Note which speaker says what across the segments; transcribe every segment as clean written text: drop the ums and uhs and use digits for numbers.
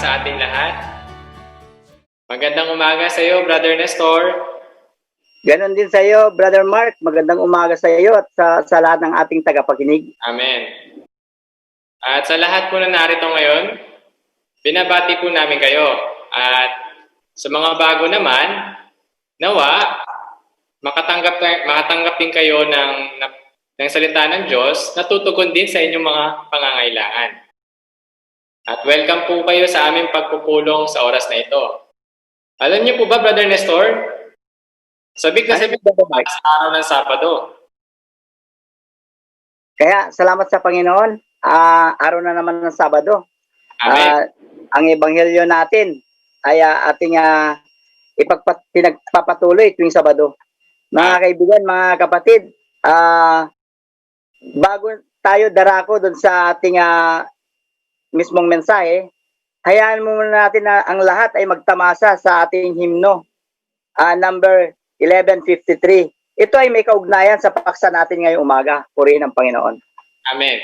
Speaker 1: sa ating lahat. Magandang umaga sa iyo, Brother Nestor.
Speaker 2: Ganon din sa iyo, Brother Mark. Magandang umaga sa iyo at sa lahat ng ating tagapakinig.
Speaker 1: Amen. At sa lahat po na narito ngayon, binabati po namin kayo. At sa mga bago naman, nawa, makatanggap din kayo ng salita ng Diyos na tutugon din sa inyong mga pangangailangan. At welcome po kayo sa aming pagpupulong sa oras na ito. Alam niyo po ba, Brother Nestor? Sabik na sabik sa araw ng Sabado.
Speaker 2: Kaya salamat sa Panginoon. Araw na naman ng Sabado.
Speaker 1: Amen.
Speaker 2: Ang ebanghelyo natin ay ating pinagpapatuloy tuwing Sabado. Mga kaibigan, mga kapatid, bago tayo darako doon sa ating mismong mensahe, hayaan mo muna natin na ang lahat ay magtamasa sa ating himno, number 1153. Ito ay may kaugnayan sa paksa natin ngayong umaga. Purihin ang Panginoon.
Speaker 1: Amen.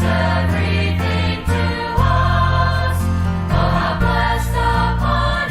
Speaker 3: Everything to us. Oh, how blessed upon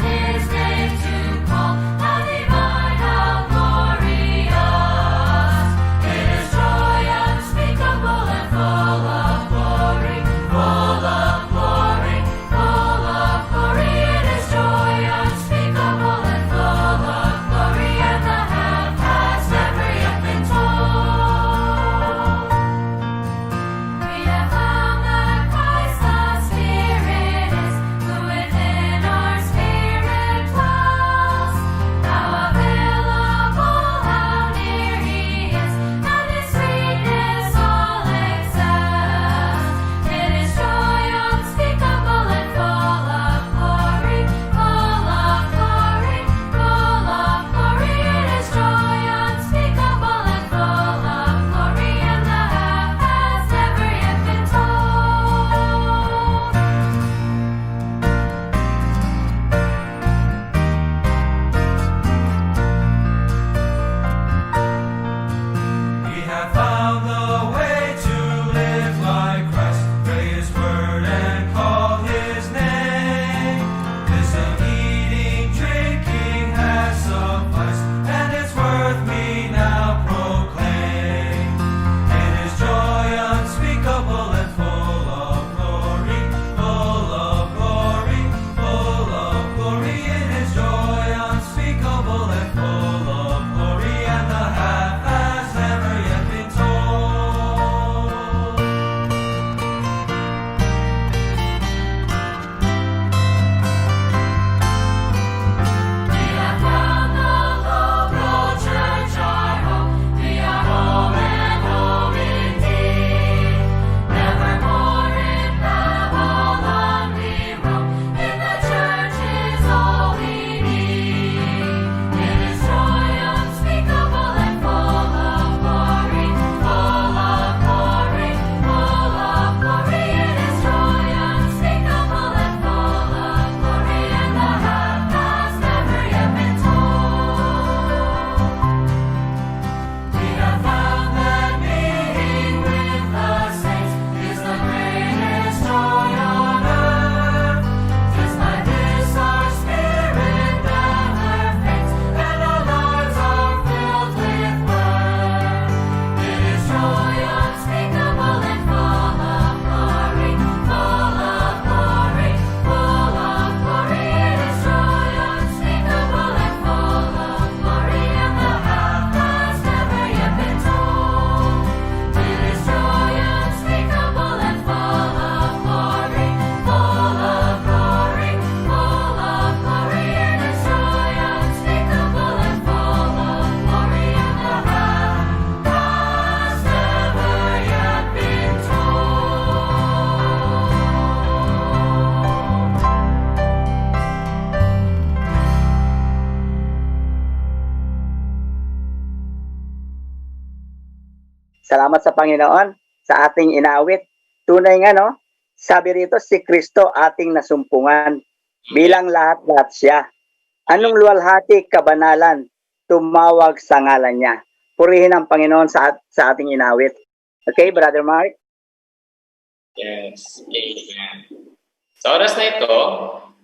Speaker 2: Salamat sa Panginoon sa ating inawit. Tunay nga, no? Sabi rito, si Kristo ating nasumpungan. Bilang lahat-lahat siya. Anong luwalhati, kabanalan, tumawag sa ngalan niya. Purihin ang Panginoon sa ating inawit. Okay, Brother Mark?
Speaker 1: Yes, amen. Sa oras na ito,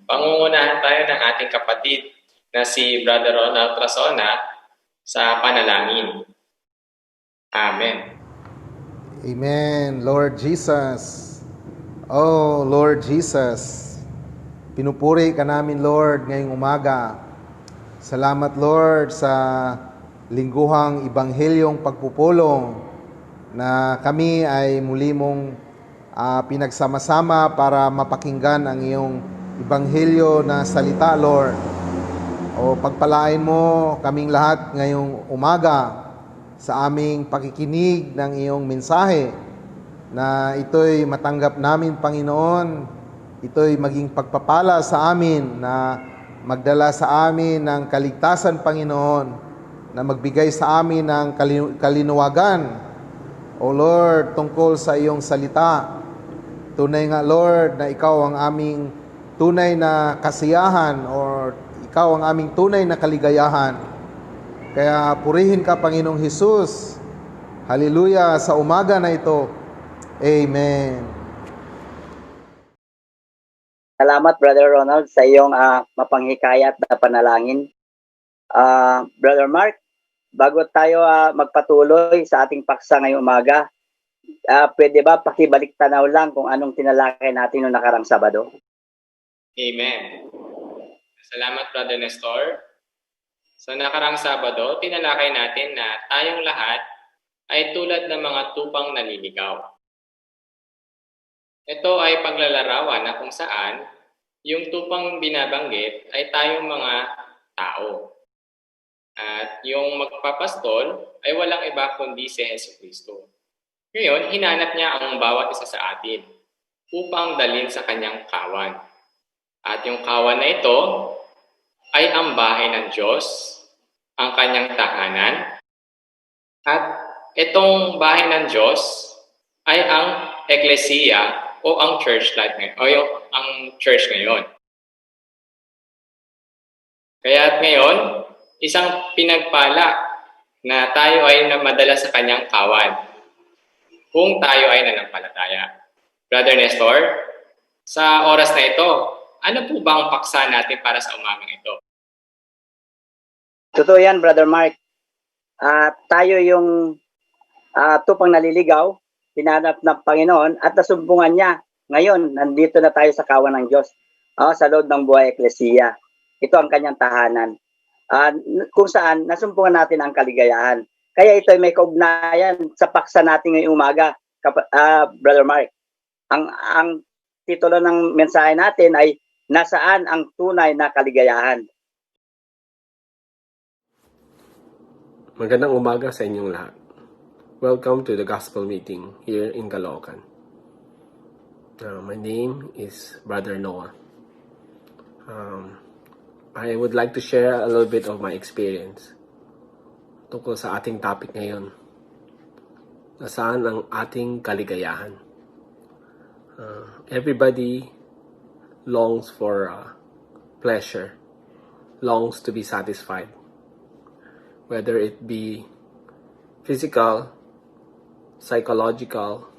Speaker 1: pangungunahan tayo ng ating kapatid na si Brother Ronald Trasona sa panalangin. Amen.
Speaker 3: Amen, Lord Jesus. Oh, Lord Jesus. Pinupuri ka namin, Lord, ngayong umaga. Salamat, Lord, sa lingguhang ibanghelyong pagpupulong na kami ay muli mong pinagsama-sama para mapakinggan ang iyong ibanghelyo na salita, Lord. O pagpalain mo kaming lahat ngayong umaga sa aming pakikinig ng iyong mensahe na ito'y matanggap namin, Panginoon. Ito'y maging pagpapala sa amin na magdala sa amin ng kaligtasan, Panginoon, na magbigay sa amin ng kalinuwagan, O Lord, tungkol sa iyong salita. Tunay nga, Lord, na ikaw ang aming tunay na kasiyahan or ikaw ang aming tunay na kaligayahan. Kaya purihin ka, Panginoong Hesus. Hallelujah sa umaga na ito. Amen.
Speaker 2: Salamat, Brother Ronald, sa iyong mapanghikayat na panalangin. Brother Mark, bago tayo magpatuloy sa ating paksa ngayong umaga, pwede ba pakibalik tanaw lang kung anong tinalakay natin noong nakarang Sabado?
Speaker 1: Amen. Salamat, Brother Nestor. Sa nakarang Sabado, tinalakay natin na tayong lahat ay tulad ng mga tupang naliligaw. Ito ay paglalarawan na kung saan yung tupang binabanggit ay tayong mga tao. At yung magpapastol ay walang iba kundi si Jesucristo. Ngayon, hinanap niya ang bawat isa sa atin upang dalhin sa kanyang kawan. At yung kawan na ito ay ang bahay ng Diyos, ang kanyang tahanan. At itong bahay ng Diyos ay ang Ecclesia o ang church life ngayon, o ang church ngayon. Kaya ngayon, isang pinagpala na tayo ay madala sa kanyang kawan kung tayo ay nanampalataya. Brother Nestor, sa oras na ito, ano po ba ang paksa natin para sa umagang ito?
Speaker 2: Totoo yan, Brother Mark. Tayo yung tupang naliligaw, hinanap ng Panginoon at nasumbungan niya. Ngayon, nandito na tayo sa kawan ng Diyos, sa loob ng buhay Ecclesia. Ito ang kanyang tahanan. Kung saan nasumpungan natin ang kaligayahan. Kaya ito ay may kaugnayan sa paksa natin ngayong umaga, Brother Mark. Ang titulo ng mensahe natin ay nasaan ang tunay na kaligayahan.
Speaker 4: Magandang umaga sa inyong lahat. Welcome to the gospel meeting here in Caloocan. My name is Brother Noah. I would like to share a little bit of my experience tungkol sa ating topic ngayon. Nasaan ang ating kaligayahan? Everybody longs for pleasure, longs to be satisfied. Whether it be physical, psychological,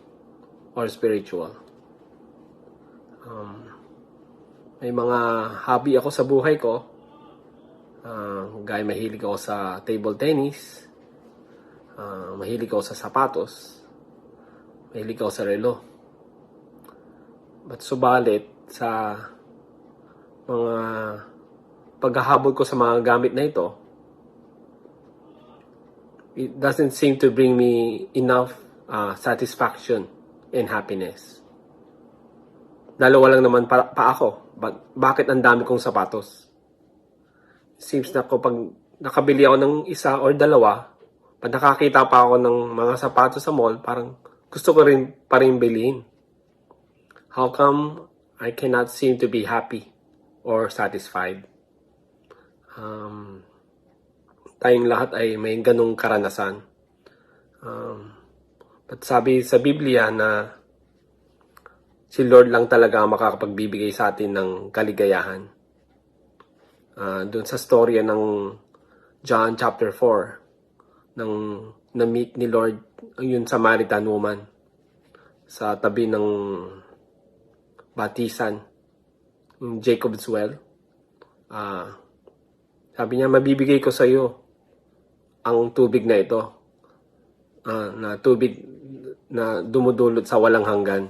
Speaker 4: or spiritual. May mga hobby ako sa buhay ko. Gaya mahilig ako sa table tennis, mahilig ako sa sapatos, mahilig ako sa relo. But subalit sa mga paghahabol ko sa mga gamit na ito, it doesn't seem to bring me enough satisfaction and happiness. Dalawa lang naman pa ako. Bakit ang dami kong sapatos? Seems na pag nakabili ako ng isa or dalawa, pag nakakita pa ako ng mga sapatos sa mall, parang gusto ko rin pa rin bilhin. How come I cannot seem to be happy or satisfied? Tayong lahat ay may ganong karanasan. At sabi sa Biblia na si Lord lang talaga ang makakapagbibigay sa atin ng kaligayahan. Doon sa storya ng John chapter 4, nang na-meet ni Lord yung Samaritan woman sa tabi ng batisan, yung Jacob's Well. Sabi niya, mabibigay ko sa iyo ang tubig na ito, na tubig na dumudulot sa walang hanggan.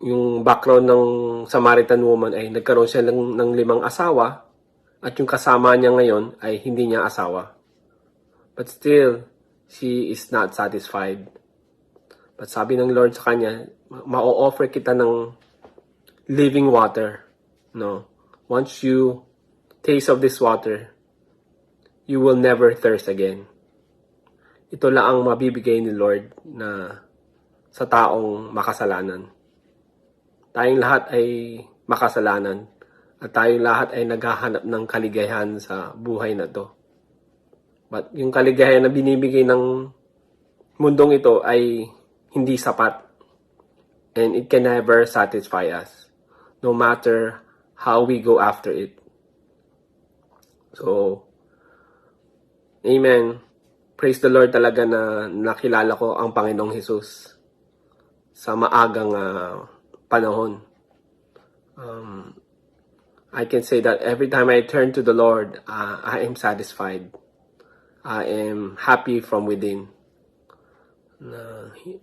Speaker 4: Yung background ng Samaritan woman ay nagkaroon siya ng 5 asawa, at yung kasama niya ngayon ay hindi niya asawa. But still, she is not satisfied. But sabi ng Lord sa kanya, ma-offer kita ng living water. No? Once you taste of this water, you will never thirst again. Ito lang ang mabibigay ni Lord na sa taong makasalanan. Tayong lahat ay makasalanan at tayong lahat ay naghahanap ng kaligayahan sa buhay na to. But yung kaligayahan na binibigay ng mundong ito ay hindi sapat, and it can never satisfy us no matter how we go after it. So, amen. Praise the Lord talaga na nakilala ko ang Panginoong Hesus sa maagang panahon. I can say that every time I turn to the Lord, I am satisfied. I am happy from within.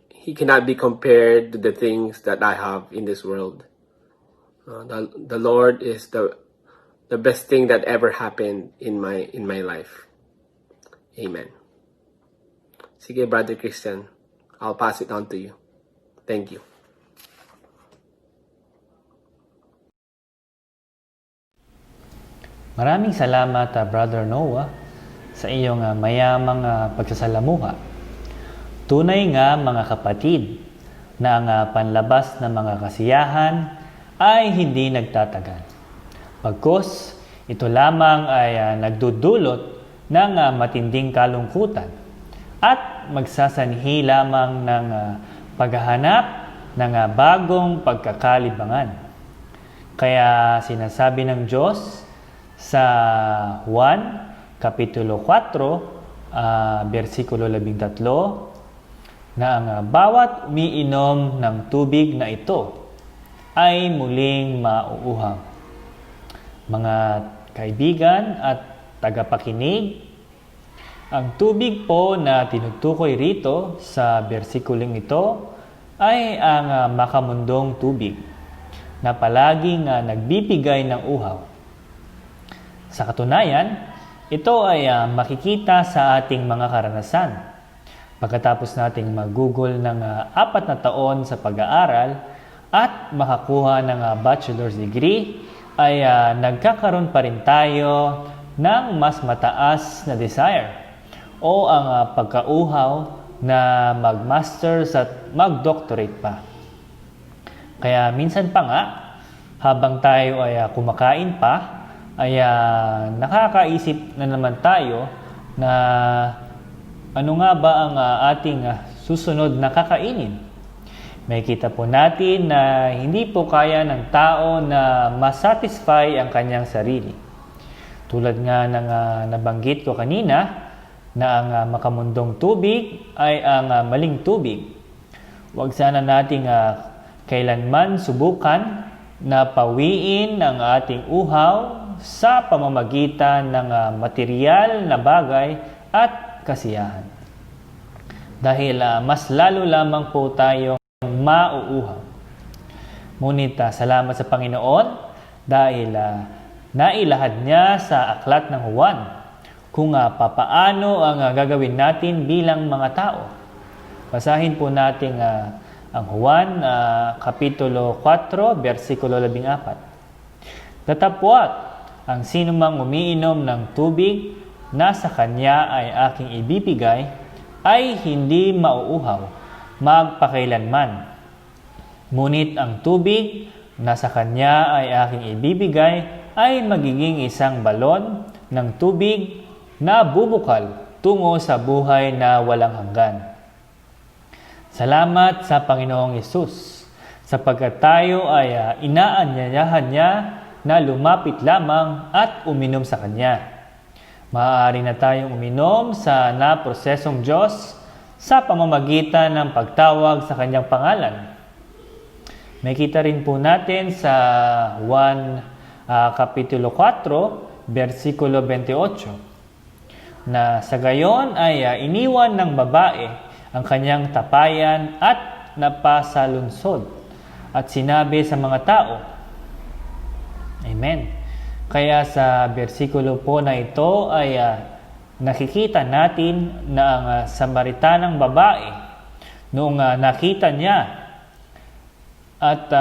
Speaker 4: He cannot be compared to the things that I have in this world. The Lord is the best thing that ever happened in my life. Amen. Sige, Brother Christian, I'll pass it on to you. Thank you.
Speaker 5: Maraming salamat, Brother Noah, sa iyong mayamang pagsasalamuha. Tunay nga, mga kapatid, na ang panlabas ng mga kasiyahan ay hindi nagtatagal. Pagkos, ito lamang ay nagdudulot ng matinding kalungkutan at magsasanhi lamang ng paghahanap ng bagong pagkakalibangan. Kaya sinasabi ng Diyos sa Juan, Kapitulo 4, versikulo 13, na ang bawat umiinom ng tubig na ito ay muling mauuhaw. Mga kaibigan at tagapakinig, ang tubig po na tinutukoy rito sa bersikuling ito ay ang makamundong tubig na palaging nagbibigay ng uhaw. Sa katunayan, ito ay makikita sa ating mga karanasan. Pagkatapos nating mag-google ng 4 na taon sa pag-aaral at makakuha ng bachelor's degree, ay nagkakaroon pa rin tayo ng mas mataas na desire o ang pagkauhaw na mag-masters at mag-doctorate pa. Kaya minsan pa nga, habang tayo ay kumakain pa, ay nakakaisip na naman tayo na ano nga ba ang ating susunod na kakainin. May kita po natin na hindi po kaya ng tao na masatisfy ang kanyang sarili. Tulad nga ng nabanggit ko kanina na ang makamundong tubig ay ang maling tubig. Huwag sana nating kailanman subukan na pawiin ang ating uhaw sa pamamagitan ng material na bagay at kasiyahan. Dahil mas lalo lamang po tayong mauuhaw. Ngunit salamat sa Panginoon dahil nailahad niya sa aklat ng Juan kung papaano ang gagawin natin bilang mga tao. Basahin po natin ang Juan, Kapitulo 4, versikulo 14. Datapwat, ang sinumang umiinom ng tubig na sa kanya ay aking ibibigay ay hindi mauuhaw magpakailanman. Ngunit ang tubig na sa kanya ay aking ibibigay ay magiging isang balon ng tubig na bubukal tungo sa buhay na walang hanggan. Salamat sa Panginoong Yesus sapagkat tayo ay inaanyayahan niya na lumapit lamang at uminom sa Kanya. Maaari na tayong uminom sa naprosesong Diyos sa pamamagitan ng pagtawag sa Kanyang pangalan. May kita rin po natin sa Juan Kapitulo 4, versikulo 28, na sa gayon ay iniwan ng babae ang kanyang tapayan at napasalunsod at sinabi sa mga tao. Amen. Kaya sa bersikulo po na ito ay nakikita natin na ang Samaritanang babae nung nakita niya at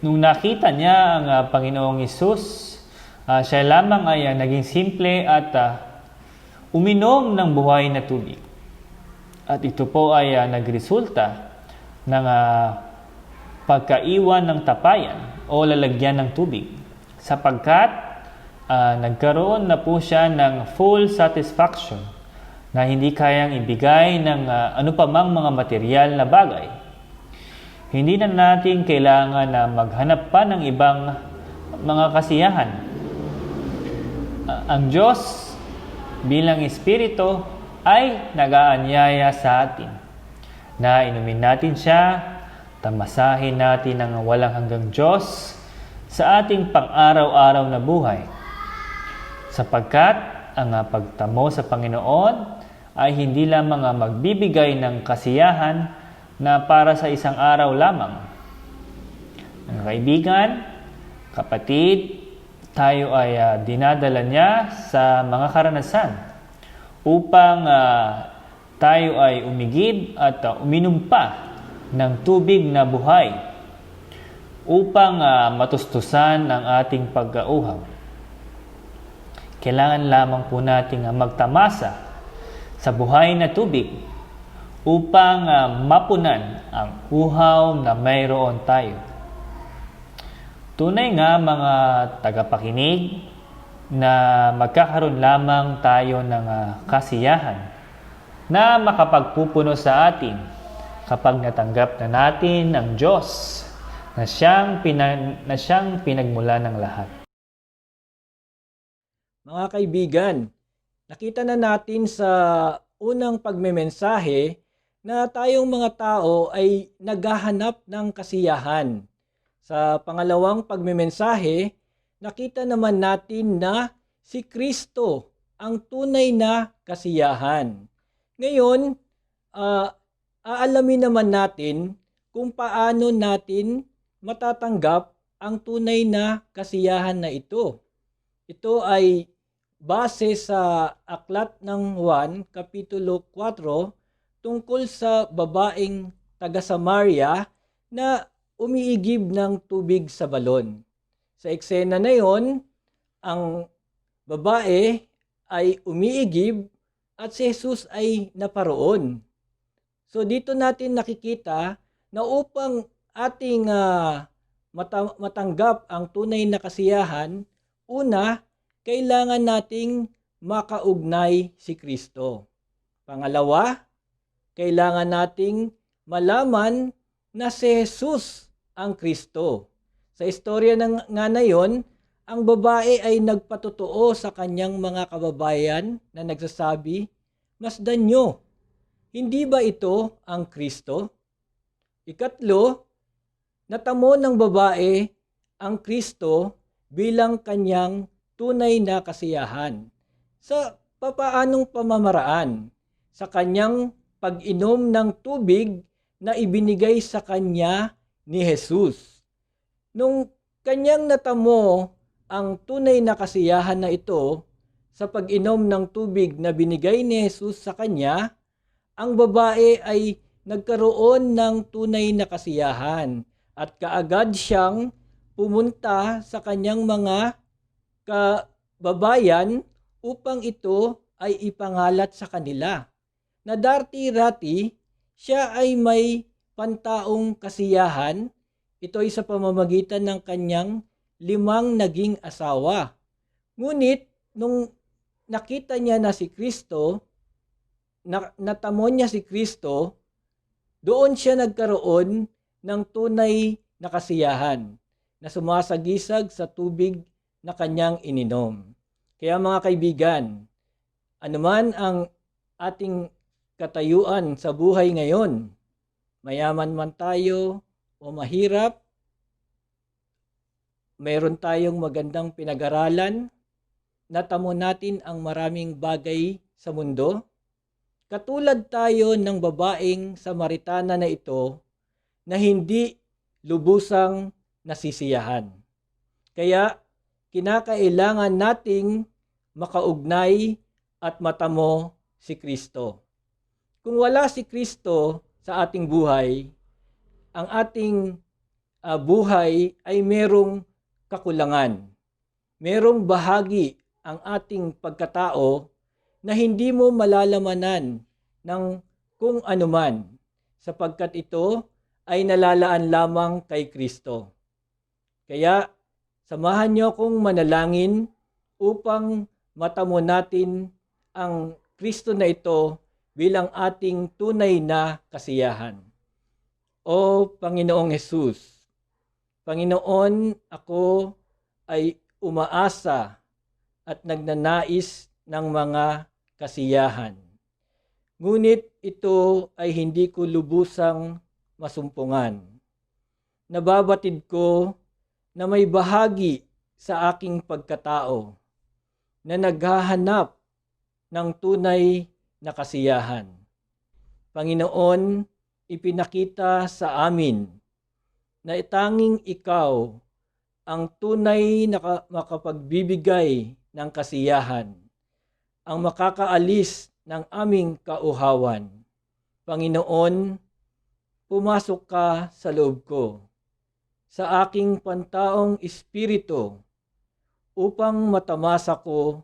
Speaker 5: nung nakita niya ang Panginoong Hesus, siya lamang ay naging simple at uminom ng buhay na tubig. At ito po ay nagresulta ng pagkaiwan ng tapayan o lalagyan ng tubig sapagkat nagkaroon na po siya ng full satisfaction na hindi kayang ibigay ng ano pa mang mga material na bagay. Hindi na natin kailangan na maghanap pa ng ibang mga kasiyahan. Ang Diyos bilang Espiritu ay nag-aanyaya sa atin na inumin natin siya, tamasahin natin ang walang hanggang Diyos sa ating pang-araw-araw na buhay. Sapagkat ang pagtamo sa Panginoon ay hindi lamang magbibigay ng kasiyahan na para sa isang araw lamang. Mga kaibigan, kapatid, tayo ay dinadala niya sa mga karanasan upang tayo ay umigib at uminom pa ng tubig na buhay upang matustusan ang ating pag-uuhaw. Kailangan lamang po nating magtamasa sa buhay na tubig upang mapunan ang uhaw na mayroon tayo. Tunay nga mga tagapakinig na magkakaroon lamang tayo ng kasiyahan na makapagpupuno sa atin kapag natanggap na natin ang Diyos na siyang pinagmula ng lahat.
Speaker 6: Mga kaibigan, nakita na natin sa unang pagmemensahe na tayong mga tao ay naghahanap ng kasiyahan. Sa pangalawang pagmemensahe, nakita naman natin na si Kristo ang tunay na kasiyahan. Ngayon, aalamin naman natin kung paano natin matatanggap ang tunay na kasiyahan na ito. Ito ay base sa aklat ng Juan, Kapitulo 4, tungkol sa babaeng taga-Samaria na umiigib ng tubig sa balon. Sa eksena na yon, ang babae ay umiigib at si Jesus ay naparoon. So dito natin nakikita na upang ating matanggap ang tunay na kasiyahan, una, kailangan nating makaugnay si Kristo. Pangalawa, kailangan nating malaman na si Jesus ang Kristo. Sa istorya nga na yon, ang babae ay nagpatotoo sa kanyang mga kababayan na nagsasabi, "Masdan nyo, hindi ba ito ang Kristo?" Ikatlo, natamo ng babae ang Kristo bilang kanyang tunay na kasiyahan. Sa papaanong pamamaraan? Sa kanyang pag-inom ng tubig na ibinigay sa kanya ni Jesus. Nung kanyang natamo ang tunay na kasiyahan na ito sa pag-inom ng tubig na binigay ni Jesus sa kanya, ang babae ay nagkaroon ng tunay na kasiyahan at kaagad siyang pumunta sa kanyang mga kababayan upang ito ay ipangalat sa kanila. Na darti-rati, siya ay may pantaong kasiyahan. Ito ay sa pamamagitan ng kanyang 5 naging asawa. Ngunit, nung nakita niya na si Kristo, natamo niya si Kristo, doon siya nagkaroon ng tunay na kasiyahan na sumasagisag sa tubig na kanyang ininom. Kaya mga kaibigan, anuman ang ating katayuan sa buhay ngayon, mayaman man tayo o mahirap, mayroon tayong magandang pinag-aralan, natamo natin ang maraming bagay sa mundo. Katulad tayo ng babaeng Samaritana na ito na hindi lubusang nasisiyahan. Kaya kinakailangan nating makaugnay at matamo si Kristo. Kung wala si Kristo sa ating buhay, ang ating buhay ay merong kakulangan. Merong bahagi ang ating pagkatao na hindi mo malalamanan ng kung anuman, sapagkat ito ay nalalaan lamang kay Kristo. Kaya samahan niyo akong manalangin upang matamo natin ang Kristo na ito bilang ating tunay na kasiyahan. O Panginoong Hesus, Panginoon, ako ay umaasa at nagnanais ng mga kasiyahan. Ngunit ito ay hindi ko lubusang masumpungan. Nababatid ko na may bahagi sa aking pagkatao na naghahanap ng tunay na kasiyahan. Panginoon, ipinakita sa amin na tanging ikaw ang tunay na makapagbibigay ng kasiyahan, ang makakaalis ng aming kauhawan. Panginoon, pumasok ka sa loob ko, sa aking pantaong espiritu, upang matamasa ko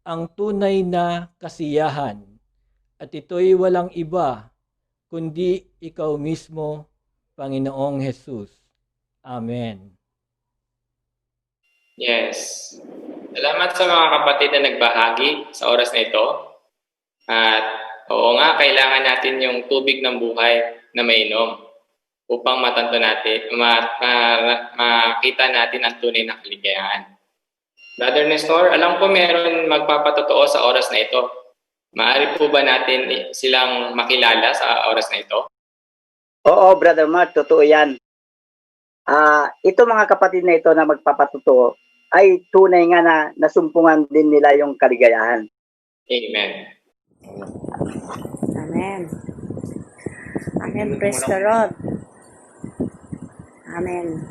Speaker 6: ang tunay na kasiyahan, at ito'y walang iba, kundi ikaw mismo, Panginoong Hesus. Amen.
Speaker 1: Yes. Salamat sa mga kapatid na nagbahagi sa oras na ito. At oo nga, kailangan natin yung tubig ng buhay na mainom upang matanto natin, makita natin ang tunay na kaligayahan. Brother Nestor, alam ko meron magpapatotoo sa oras na ito. Maaari po ba natin silang makilala sa oras na ito?
Speaker 2: Oo, Brother Mark, totoo yan. Ito mga kapatid na ito na magpapatuto ay tunay nga na nasumpungan din nila yung kaligayahan.
Speaker 1: Amen.
Speaker 7: Amen. Amen. Praise the Lord. Amen.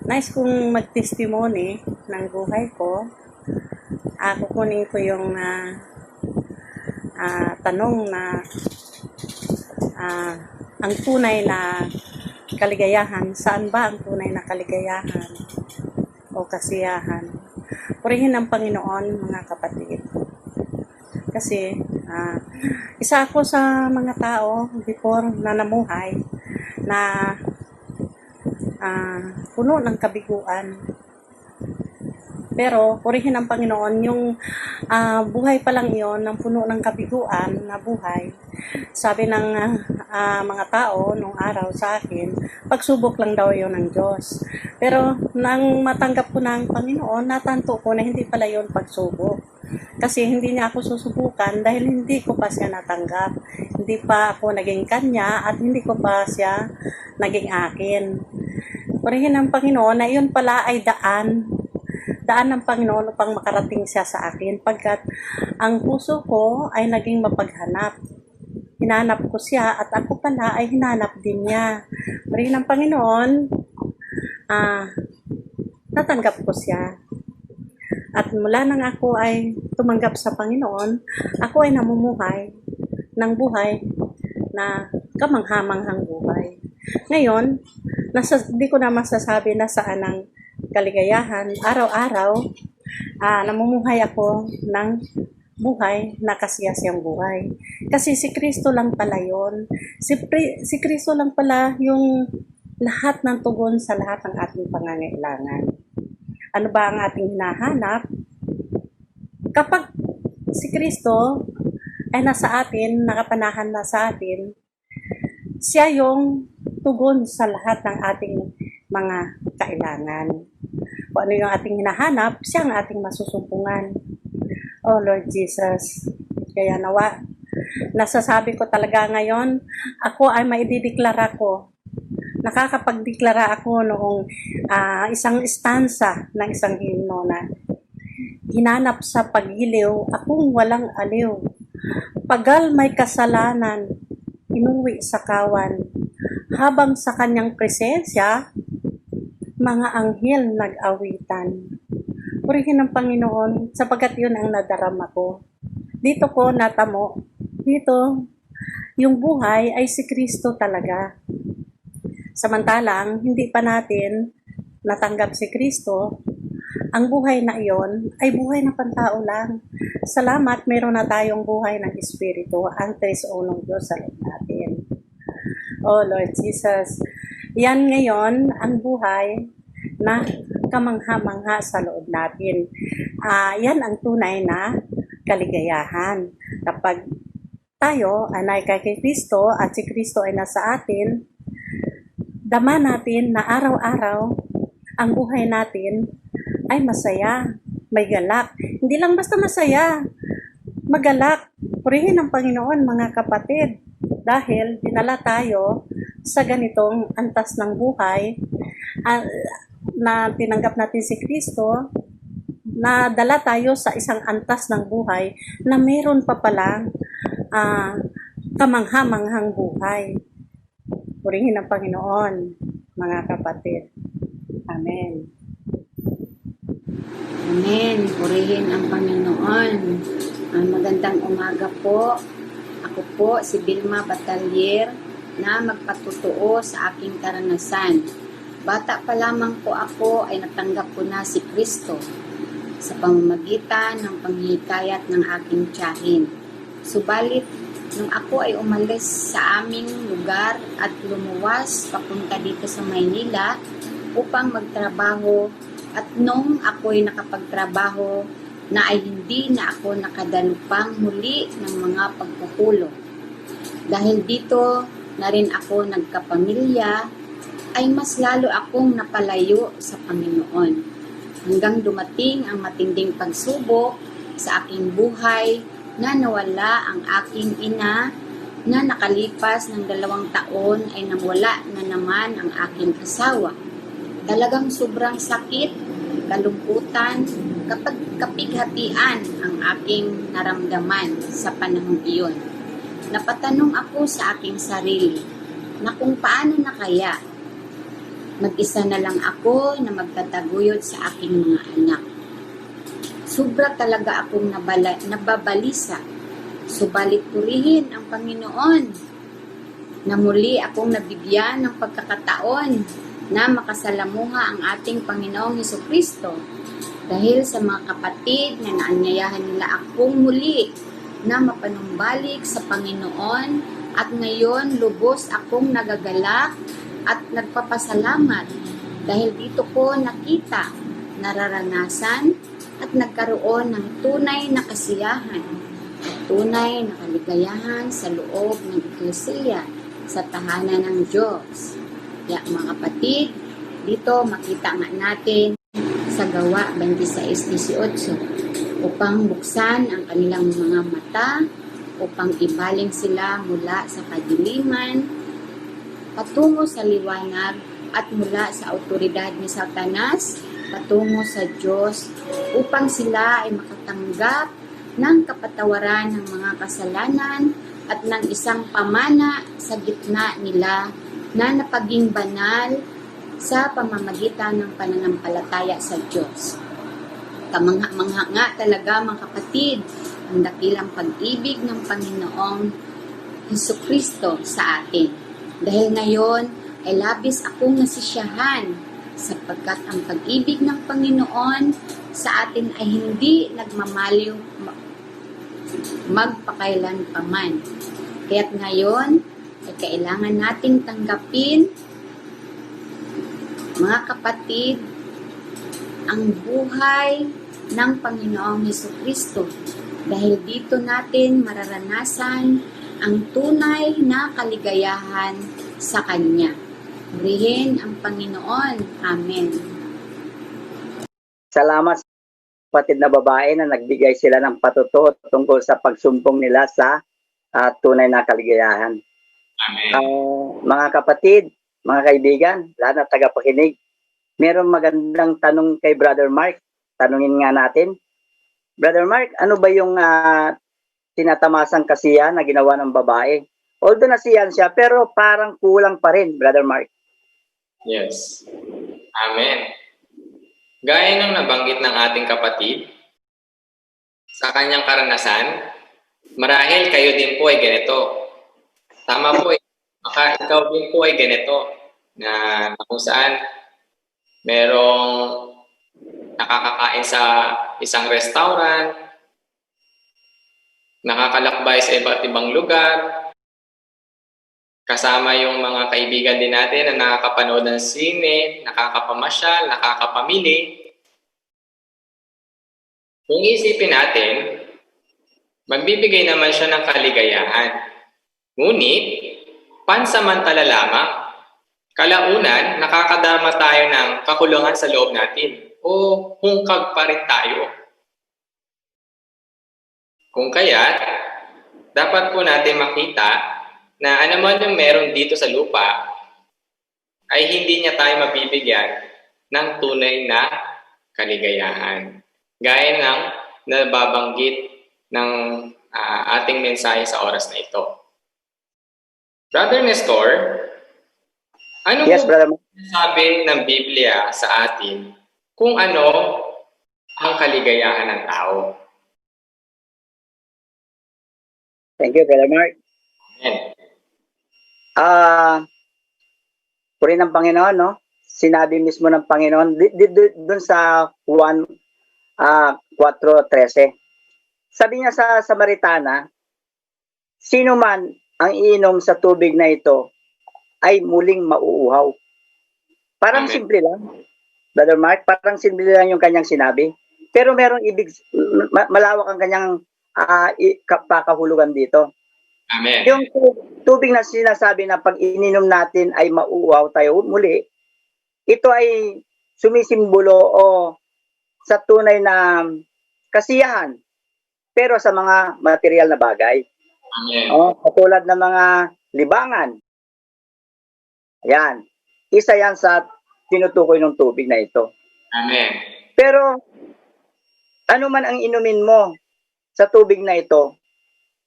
Speaker 7: Nice kong mag-testimony ng buhay ko. Kukunin ko yung tanong na ang tunay na kaligayahan. Saan ba ang tunay na kaligayahan o kasiyahan? Purihin ang Panginoon, mga kapatid. Kasi isa ako sa mga tao before na namuhay na puno ng kabiguan. Pero purihin ang Panginoon, yung buhay pa lang iyon ng puno ng kabiguan na buhay. Sabi ng mga tao nung araw sa akin, pagsubok lang daw yun ng Diyos. Pero nang matanggap ko ng Panginoon, natanto ko na hindi pala yun pagsubok. Kasi hindi niya ako susubukan dahil hindi ko pa siya natanggap. Hindi pa ako naging kanya at hindi ko pa siya naging akin. Purihin ang Panginoon na iyon pala ay daan ng Panginoon upang makarating siya sa akin, pagkat ang puso ko ay naging mapaghanap. Hinanap ko siya at ako pala ay hinanap din niya. Purihin ang Panginoon, natanggap ko siya. At mula nang ako ay tumanggap sa Panginoon, ako ay namumuhay ng buhay na kamanghamanghang buhay. Ngayon, di ko na masasabi na saan ang kaligayahan. Araw-araw, namumuhay ako ng buhay na kasiyasiyang buhay. Kasi si Kristo lang pala yun. Si Kristo lang pala yung lahat ng tugon sa lahat ng ating pangangailangan. Ano ba ang ating hinahanap? Kapag si Kristo ay nasa atin, nakapanahan na sa atin, siya yung tugon sa lahat ng ating mga kailangan. Kung ano yung ating hinahanap, siya ang ating masusumpungan. Oh Lord Jesus, kaya nawa, nasasabi ko talaga ngayon, ako ay maidideklara ko. Nakakapagdeklara ako noong isang stanza ng isang himno na hinanap sa pagiliw, akong walang aliw. Pagal may kasalanan, inuwi sa kawan. Habang sa kanyang presensya, mga anghel nag-awitan. Purihin ng Panginoon, sapagkat yun ang nadarama ko. Dito ko natamo, dito, yung buhay ay si Kristo talaga. Samantalang, hindi pa natin natanggap si Kristo, ang buhay na iyon ay buhay ng pantao lang. Salamat, meron na tayong buhay ng Espiritu, ang tres-unong Diyos sa loob natin. Oh Lord Jesus, yan ngayon ang buhay na kamangha-mangha sa loob natin. Yan ang tunay na kaligayahan. Kapag tayo ay kay Kristo at si Kristo ay nasa atin, dama natin na araw-araw ang buhay natin ay masaya, may galak. Hindi lang basta masaya, magalak. Purihin ang Panginoon mga kapatid dahil dinala tayo sa ganitong antas ng buhay na tinanggap natin si Kristo, na dala tayo sa isang antas ng buhay na meron pa palang kamangha-manghang buhay. Purihin ang Panginoon, mga kapatid. Amen.
Speaker 8: Amen. Purihin ang Panginoon. Magandang umaga po. Ako po si Vilma Batalier na magpatutuo sa aking karanasan. Bata pa lamang po ako ay natanggap ko na si Kristo sa pamamagitan ng panghihikayat ng aking tiyahin. Subalit, nung ako ay umalis sa aming lugar at lumuwas papunta dito sa Maynila upang magtrabaho, at nung ako'y nakapagtrabaho na ay hindi na ako nakadalupang muli ng mga pagkukulong. Dahil dito na rin ako nagkapamilya, ay mas lalo akong napalayo sa Panginoon. Hanggang dumating ang matinding pagsubok sa aking buhay na nawala ang aking ina, na nakalipas ng 2 taon ay nawala na naman ang aking asawa. Talagang sobrang sakit, kalungkutan, kapighatian ang aking naramdaman sa panahong iyon. Napatanong ako sa aking sarili na kung paano na kaya mag-isa na lang ako na magtataguyod sa aking mga anak. Sobra talaga akong nababalisa. Subalit purihin ang Panginoon na muli akong nabigyan ng pagkakataon na makasalamuha ang ating Panginoong Hesukristo dahil sa mga kapatid na naanyayahan nila akong muli na mapanumbalik sa Panginoon, at ngayon lubos akong nagagalak at nagpapasalamat dahil dito ko nakita, nararanasan at nagkaroon ng tunay na kasiyahan, tunay na kaligayahan sa loob ng Eklesiya sa tahanan ng Diyos. Kaya mga kapatid, dito makita nga natin sa Gawa 26:18 upang buksan ang kanilang mga mata, upang ibaling sila mula sa kadiliman patungo sa liwanag, at mula sa autoridad ni Satanas patungo sa Diyos, upang sila ay makatanggap ng kapatawaran ng mga kasalanan at ng isang pamana sa gitna nila na napaging banal sa pamamagitan ng pananampalataya sa Diyos. Kamangha-mangha nga talaga mga kapatid ang dakilang pag-ibig ng Panginoong Hesukristo sa atin. Dahil ngayon ay labis akong nasisiyahan sapagkat ang pag-ibig ng Panginoon sa atin ay hindi nagmamaliw magpakailan paman. Kaya't ngayon ay kailangan nating tanggapin, mga kapatid, ang buhay ng Panginoong Hesukristo. Dahil dito natin mararanasan ang tunay na kaligayahan sa Kanya. Purihin ang Panginoon. Amen.
Speaker 2: Salamat sa kapatid na babae na nagbigay sila ng patuto tungkol sa pagsumpong nila sa tunay na kaligayahan.
Speaker 1: Amen.
Speaker 2: Mga kapatid, mga kaibigan, lahat na tagapakinig, meron magandang tanong kay Brother Mark. Tanungin nga natin. Brother Mark, ano ba yung tinatamasang kasiyahan na ginawa ng babae? Although nasiyahan siya, pero parang kulang pa rin, Brother Mark.
Speaker 1: Yes. Amen. Gaya ng nabanggit ng ating kapatid, sa kanyang karanasan, marahil kayo din po ay ganito. Tama po eh. Baka ikaw din po ay ganito na kung saan merong nakakakain sa isang restaurant, nakakalakbay sa iba't ibang lugar, kasama yung mga kaibigan din natin na nakakapanood ng sine, nakakapamasyal, nakakapamili. Kung isipin natin, magbibigay naman siya ng kaligayahan. Ngunit, pansamantala lamang. Kalaunan, nakakadama tayo ng kakulangan sa loob natin o hungkag pa rin tayo. Kung kaya't, dapat po natin makita na anuman yung meron dito sa lupa ay hindi niya tayo mabibigyan ng tunay na kaligayahan. Gaya ng nababanggit ng ating mensahe sa oras na ito. Brother Nestor, ano
Speaker 2: Yes,
Speaker 1: po
Speaker 2: Brother Mark.
Speaker 1: sabi ng Biblia sa atin kung ano ang kaligayahan ng tao?
Speaker 2: Thank you, Brother Mark.
Speaker 1: Amen.
Speaker 2: Purihin ng Panginoon, no? Sinabi mismo ng Panginoon, dun sa Juan 4:13. Sabi niya sa Samaritana, sino man ang iinom sa tubig na ito ay muling mauuhaw. Parang
Speaker 1: Amen.
Speaker 2: simple lang, Brother Mark, parang simple lang yung kanyang sinabi. Pero merong malawak ang kanyang pakahulugan dito.
Speaker 1: Amen.
Speaker 2: Yung tubig na sinasabi na pag ininom natin ay mauuhaw tayo muli, ito ay sumisimbolo o sa tunay na kasiyahan, pero sa mga material na bagay.
Speaker 1: Amen.
Speaker 2: Katulad ng mga libangan. Yan. Isa yan sa tinutukoy ng tubig na ito.
Speaker 1: Amen.
Speaker 2: Pero, ano man ang inumin mo sa tubig na ito,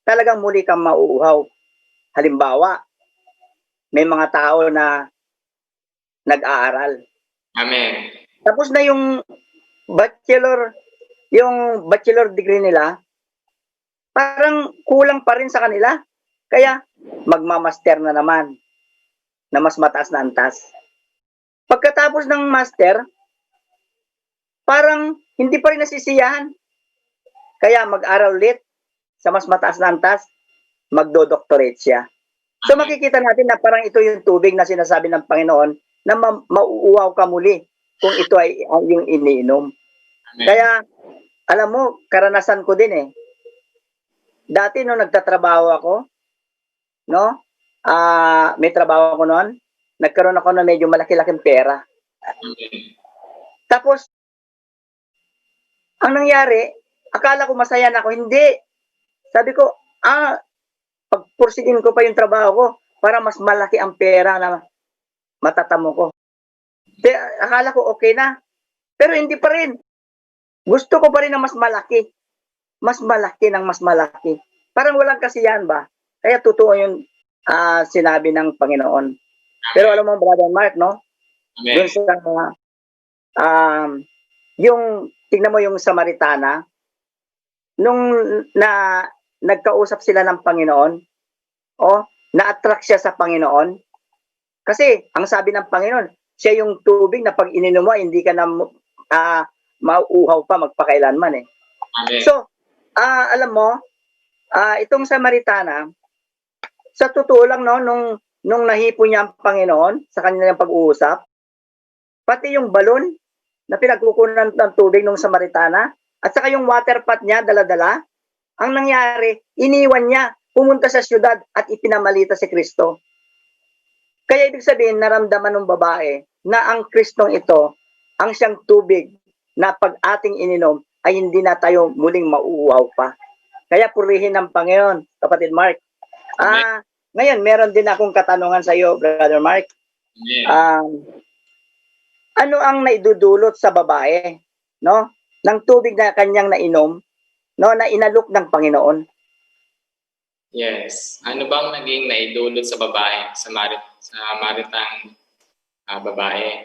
Speaker 2: talagang muli kang mauuhaw. Halimbawa, may mga tao na nag-aaral.
Speaker 1: Amen.
Speaker 2: Tapos na yung bachelor degree nila, parang kulang pa rin sa kanila. Kaya, magmamaster na naman na mas mataas na antas. Pagkatapos ng master, parang hindi pa rin nasisiyahan. Kaya mag-aral ulit sa mas mataas na antas, magdo-doctorate siya. So makikita natin na parang ito yung tubig na sinasabi ng Panginoon na mauuhaw ka muli kung ito ay yung iniinom.
Speaker 1: Amen.
Speaker 2: Kaya, alam mo, karanasan ko din eh. Dati nung nagtatrabaho ako, no? May trabaho ako noon, nagkaroon ako ng medyo malaki-laking pera.
Speaker 1: Amen.
Speaker 2: Tapos, ang nangyari, akala ko masaya na ako. Hindi. Sabi ko, pagpursiin ko pa yung trabaho ko para mas malaki ang pera na matatamo ko. Akala ko okay na. Pero hindi pa rin. Gusto ko pa rin na mas malaki. Mas malaki ng mas malaki. Parang walang kasiyahan ba? Kaya totoo yung sinabi ng Panginoon. Pero alam mo, Brother Mark, no?
Speaker 1: Amen.
Speaker 2: Doon sa yung tingnan mo yung Samaritana, nung nagkausap sila ng Panginoon, na-attract siya sa Panginoon. Kasi ang sabi ng Panginoon, siya yung tubig na pag ininom mo, hindi ka na mauuhaw pa magpakailanman eh.
Speaker 1: Amen.
Speaker 2: So, alam mo, itong Samaritana, sa totoo lang, no, nung nahipo niya ang Panginoon sa kanilang pag-uusap, pati yung balon na pinagkukunan ng tubig ng Samaritana, at saka yung water pot niya, dala-dala, ang nangyari, iniwan niya, pumunta sa syudad at ipinamalita si Kristo. Kaya ibig sabihin, naramdaman ng babae na ang Kristong ito, ang siyang tubig na pag ating ininom, ay hindi na tayo muling mauuhaw pa. Kaya purihin ng Panginoon, kapatid Mark. Ngayon, meron din akong katanungan sa iyo, Brother Mark. Ano ang naidudulot sa babae, no? Ng tubig na kanyang nainom, no, na inalok ng Panginoon?
Speaker 1: Yes. Ano bang naging naidulot sa babae, sa maritang babae?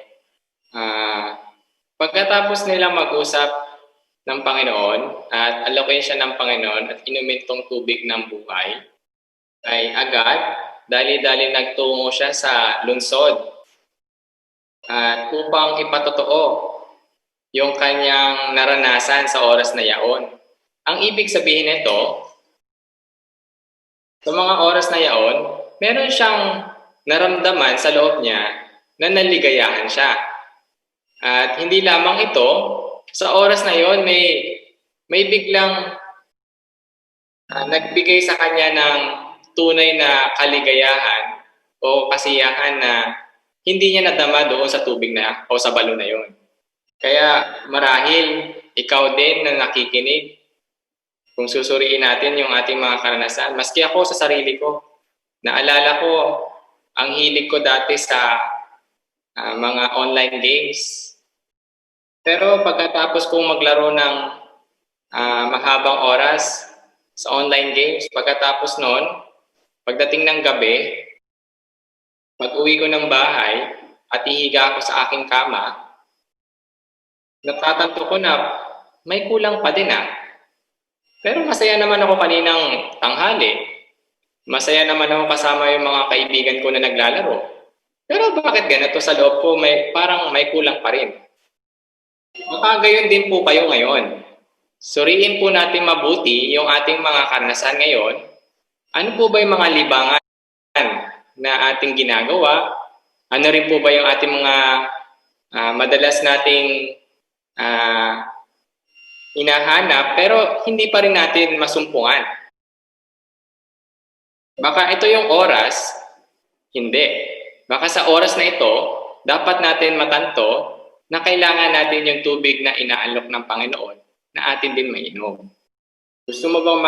Speaker 1: Pagkatapos nila mag-usap ng Panginoon at alokin siya ng Panginoon at inumin tong tubig ng buhay, ay agad, dali-dali nagtungo siya sa lungsod at upang ipatotoo yung kanyang naranasan sa oras na yaon. Ang ibig sabihin nito, sa mga oras na yaon, meron siyang naramdaman sa loob niya na naligayahan siya. At hindi lamang ito, sa oras na yon may biglang nagbigay sa kanya ng tunay na kaligayahan o kasiyahan na hindi niya nadama doon sa tubig na o sa balon na yon. Kaya marahil ikaw din na nakikinig, kung susuriin natin yung ating mga karanasan, maski ako sa sarili ko, naalala ko ang hilig ko dati sa mga online games. Pero pagkatapos kong maglaro ng mahabang oras sa online games, pagkatapos noon, pagdating ng gabi, pag-uwi ko ng bahay at ihiga ako sa aking kama, natatanto ko na may kulang pa din . Pero masaya naman ako kaninang tanghali. Masaya naman ako kasama yung mga kaibigan ko na naglalaro. Pero bakit ganito sa loob ko parang may kulang pa rin? Baka gayon din po kayo ngayon. Suriin po natin mabuti yung ating mga karanasan ngayon. Ano po ba yung mga libangan na ating ginagawa? Ano rin po ba yung ating mga madalas nating hinahanap pero hindi pa rin natin masumpungan? Baka ito yung oras, hindi. Baka sa oras na ito, dapat natin matanto na kailangan natin yung tubig na inaalok ng Panginoon na atin din mainom. Gusto mo bang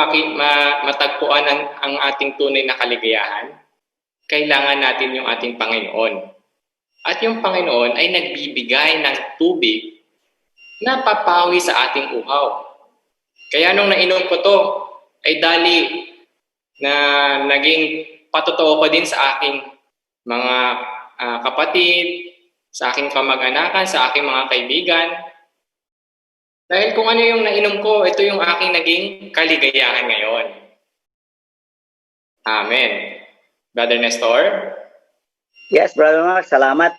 Speaker 1: matagpuan ang ating tunay na kaligayahan? Kailangan natin yung ating Panginoon. At yung Panginoon ay nagbibigay ng tubig na papawi sa ating uhaw. Kaya nung nainom ko to, ay dali na naging patotoo ko din sa aking mga kapatid, sa aking kamag-anakan, sa aking mga kaibigan. Dahil kung ano yung nainom ko, ito yung aking naging kaligayahan ngayon. Amen. Brother Nestor?
Speaker 2: Yes, Brother Mark, salamat.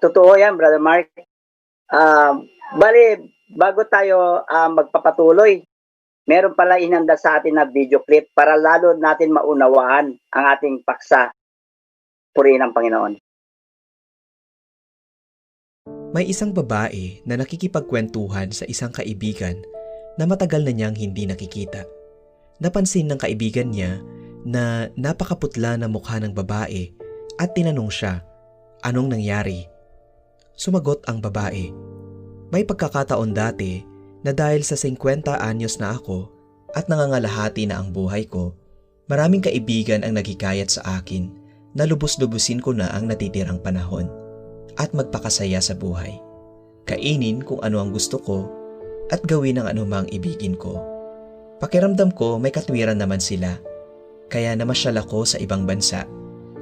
Speaker 2: Totoo yan, Brother Mark. Bali, bago tayo magpapatuloy, meron pala inanda sa atin na video clip para lalo natin maunawaan ang ating paksa. Purihin ng Panginoon.
Speaker 9: May isang babae na nakikipagkwentuhan sa isang kaibigan na matagal na niyang hindi nakikita. Napansin ng kaibigan niya na napakaputla na mukha ng babae at tinanong siya, anong nangyari? Sumagot ang babae, may pagkakataon dati na dahil sa 50 anyos na ako at nangangalahati na ang buhay ko, maraming kaibigan ang naghikayat sa akin na lubos-lubusin ko na ang natitirang panahon at magpakasaya sa buhay. Kainin kung ano ang gusto ko at gawin ang anumang ibigin ko. Pakiramdam ko may katwiran naman sila, kaya namasyal ako sa ibang bansa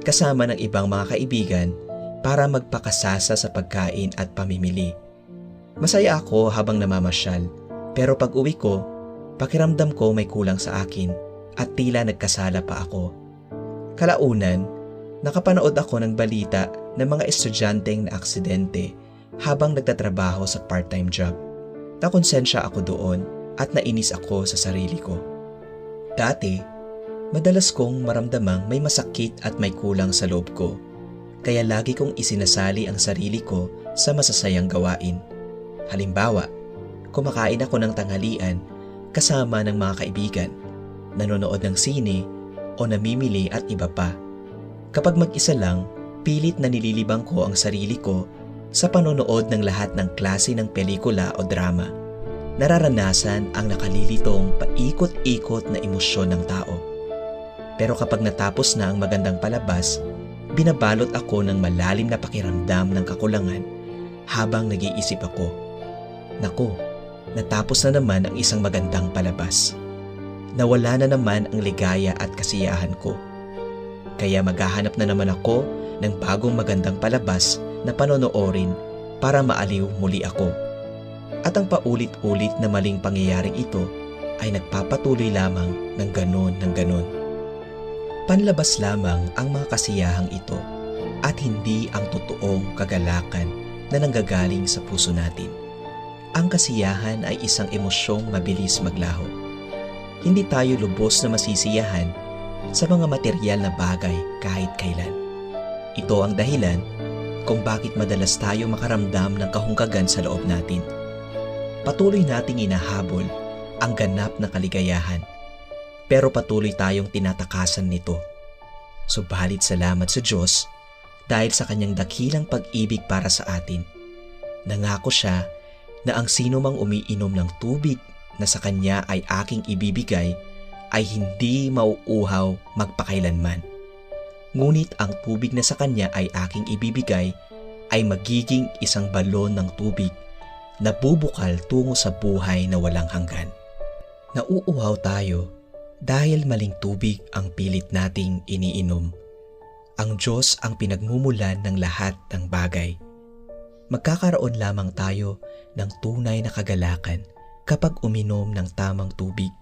Speaker 9: kasama ng ibang mga kaibigan para magpakasasa sa pagkain at pamimili. Masaya ako habang namamasyal, pero pag uwi ko, pakiramdam ko may kulang sa akin at tila nagkasala pa ako. Kalaunan, nakapanood ako ng balita ng mga estudyanteng na aksidente habang nagtatrabaho sa part-time job. Nakonsensya ako doon at nainis ako sa sarili ko. Dati, madalas kong maramdamang may masakit at may kulang sa loob ko, kaya lagi kong isinasali ang sarili ko sa masasayang gawain. Halimbawa, kumakain ako ng tanghalian kasama ng mga kaibigan, nanonood ng sine o namimili at iba pa. Kapag mag-isa lang, pilit na nililibang ko ang sarili ko sa panonood ng lahat ng klase ng pelikula o drama. Nararanasan ang nakalilitong paikot-ikot na emosyon ng tao. Pero kapag natapos na ang magandang palabas, binabalot ako ng malalim na pakiramdam ng kakulangan habang nag-iisip ako, naku, natapos na naman ang isang magandang palabas. Nawala na naman ang ligaya at kasiyahan ko. Kaya maghahanap na naman ako ng bagong magandang palabas na panonoorin para maaliw muli ako. At ang paulit-ulit na maling pangyayaring ito ay nagpapatuloy lamang ng ganon. Panlabas lamang ang mga kasiyahang ito at hindi ang totoong kagalakan na nanggagaling sa puso natin. Ang kasiyahan ay isang emosyong mabilis maglaho. Hindi tayo lubos na masisiyahan sa mga materyal na bagay kahit kailan. Ito ang dahilan kung bakit madalas tayo makaramdam ng kahungkagan sa loob natin. Patuloy nating inahabol ang ganap na kaligayahan, pero patuloy tayong tinatakasan nito. Subalit salamat sa Diyos dahil sa kanyang dakilang pag-ibig para sa atin. Nangako siya na ang sino mang umiinom ng tubig na sa kanya ay aking ibibigay ay hindi mauuhaw magpakailanman. Ngunit ang tubig na sa kanya ay aking ibibigay ay magiging isang balon ng tubig na bubukal tungo sa buhay na walang hanggan. Nauuhaw tayo dahil maling tubig ang pilit nating iniinom. Ang Diyos ang pinagmumulan ng lahat ng bagay. Magkakaroon lamang tayo ng tunay na kagalakan kapag uminom ng tamang tubig.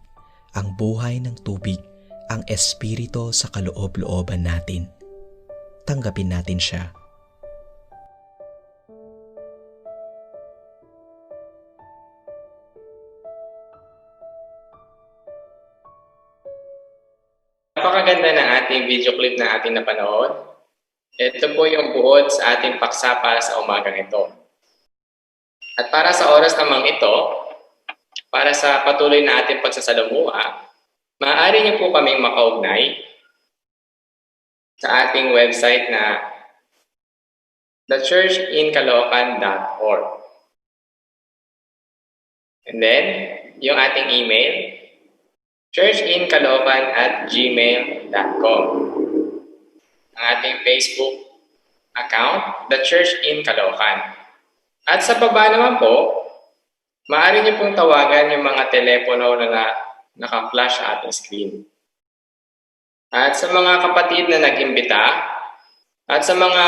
Speaker 9: Ang buhay ng tubig, ang espiritu sa kaloob-looban natin. Tanggapin natin siya.
Speaker 1: Napakaganda ng ating video clip na ating napanood. Ito po yung buod sa ating paksa para sa umagang ito. At para sa oras namang ito, para sa patuloy na ating pagsasalamuha, maaari niyo po kaming makaugnay sa ating website na thechurchincaloocan.org. And then, yung ating email, churchincaloocan@gmail.com. Ang ating Facebook account, The Church in Caloocan. At sa baba naman po, maaari niyo pong tawagan yung mga telepono na naka-flash sa ating screen. At sa mga kapatid na nag-imbita, at sa mga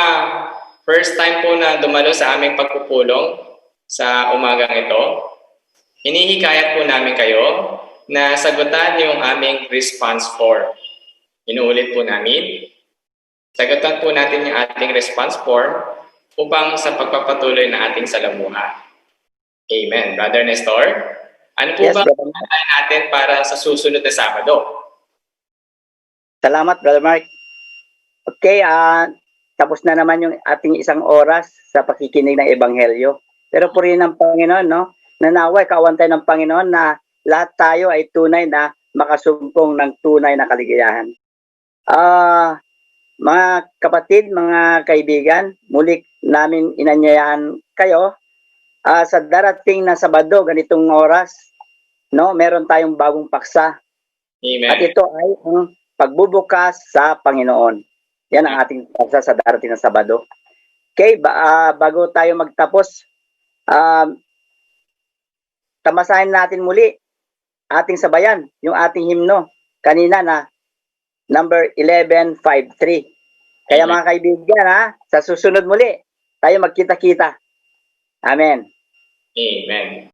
Speaker 1: first time po na dumalo sa aming pagpupulong sa umagang ito, hinihikayat po namin kayo na sagutan yung aming response form. Inuulit po namin. Sagutan po natin yung ating response form upang sa pagpapatuloy na ating salamuha. Amen. Brother Nestor, ano po
Speaker 2: Yes,
Speaker 1: ba
Speaker 2: Brother Mark.
Speaker 1: ang natin para sa susunod na Sabado?
Speaker 2: Salamat, Brother Mark. Okay, tapos na naman yung ating isang oras sa pakikinig ng Ebanghelyo. Pero purihin ng Panginoon, no? Nanaway, kawan tayo ng Panginoon na lahat tayo ay tunay na makasumpong ng tunay na kaligayahan. Mga kapatid, mga kaibigan, muli namin inanyayahan kayo sa darating na Sabado, ganitong oras, no, meron tayong bagong paksa.
Speaker 1: Amen.
Speaker 2: At ito ay ang pagbubukas sa Panginoon. Yan ang ating paksa sa darating na Sabado. Okay, bago tayo magtapos, tamasahin natin muli ating sabayan, yung ating himno kanina na number 1153. Kaya mga kaibigan, sa susunod muli, tayo magkita-kita. Amen.
Speaker 1: Amen.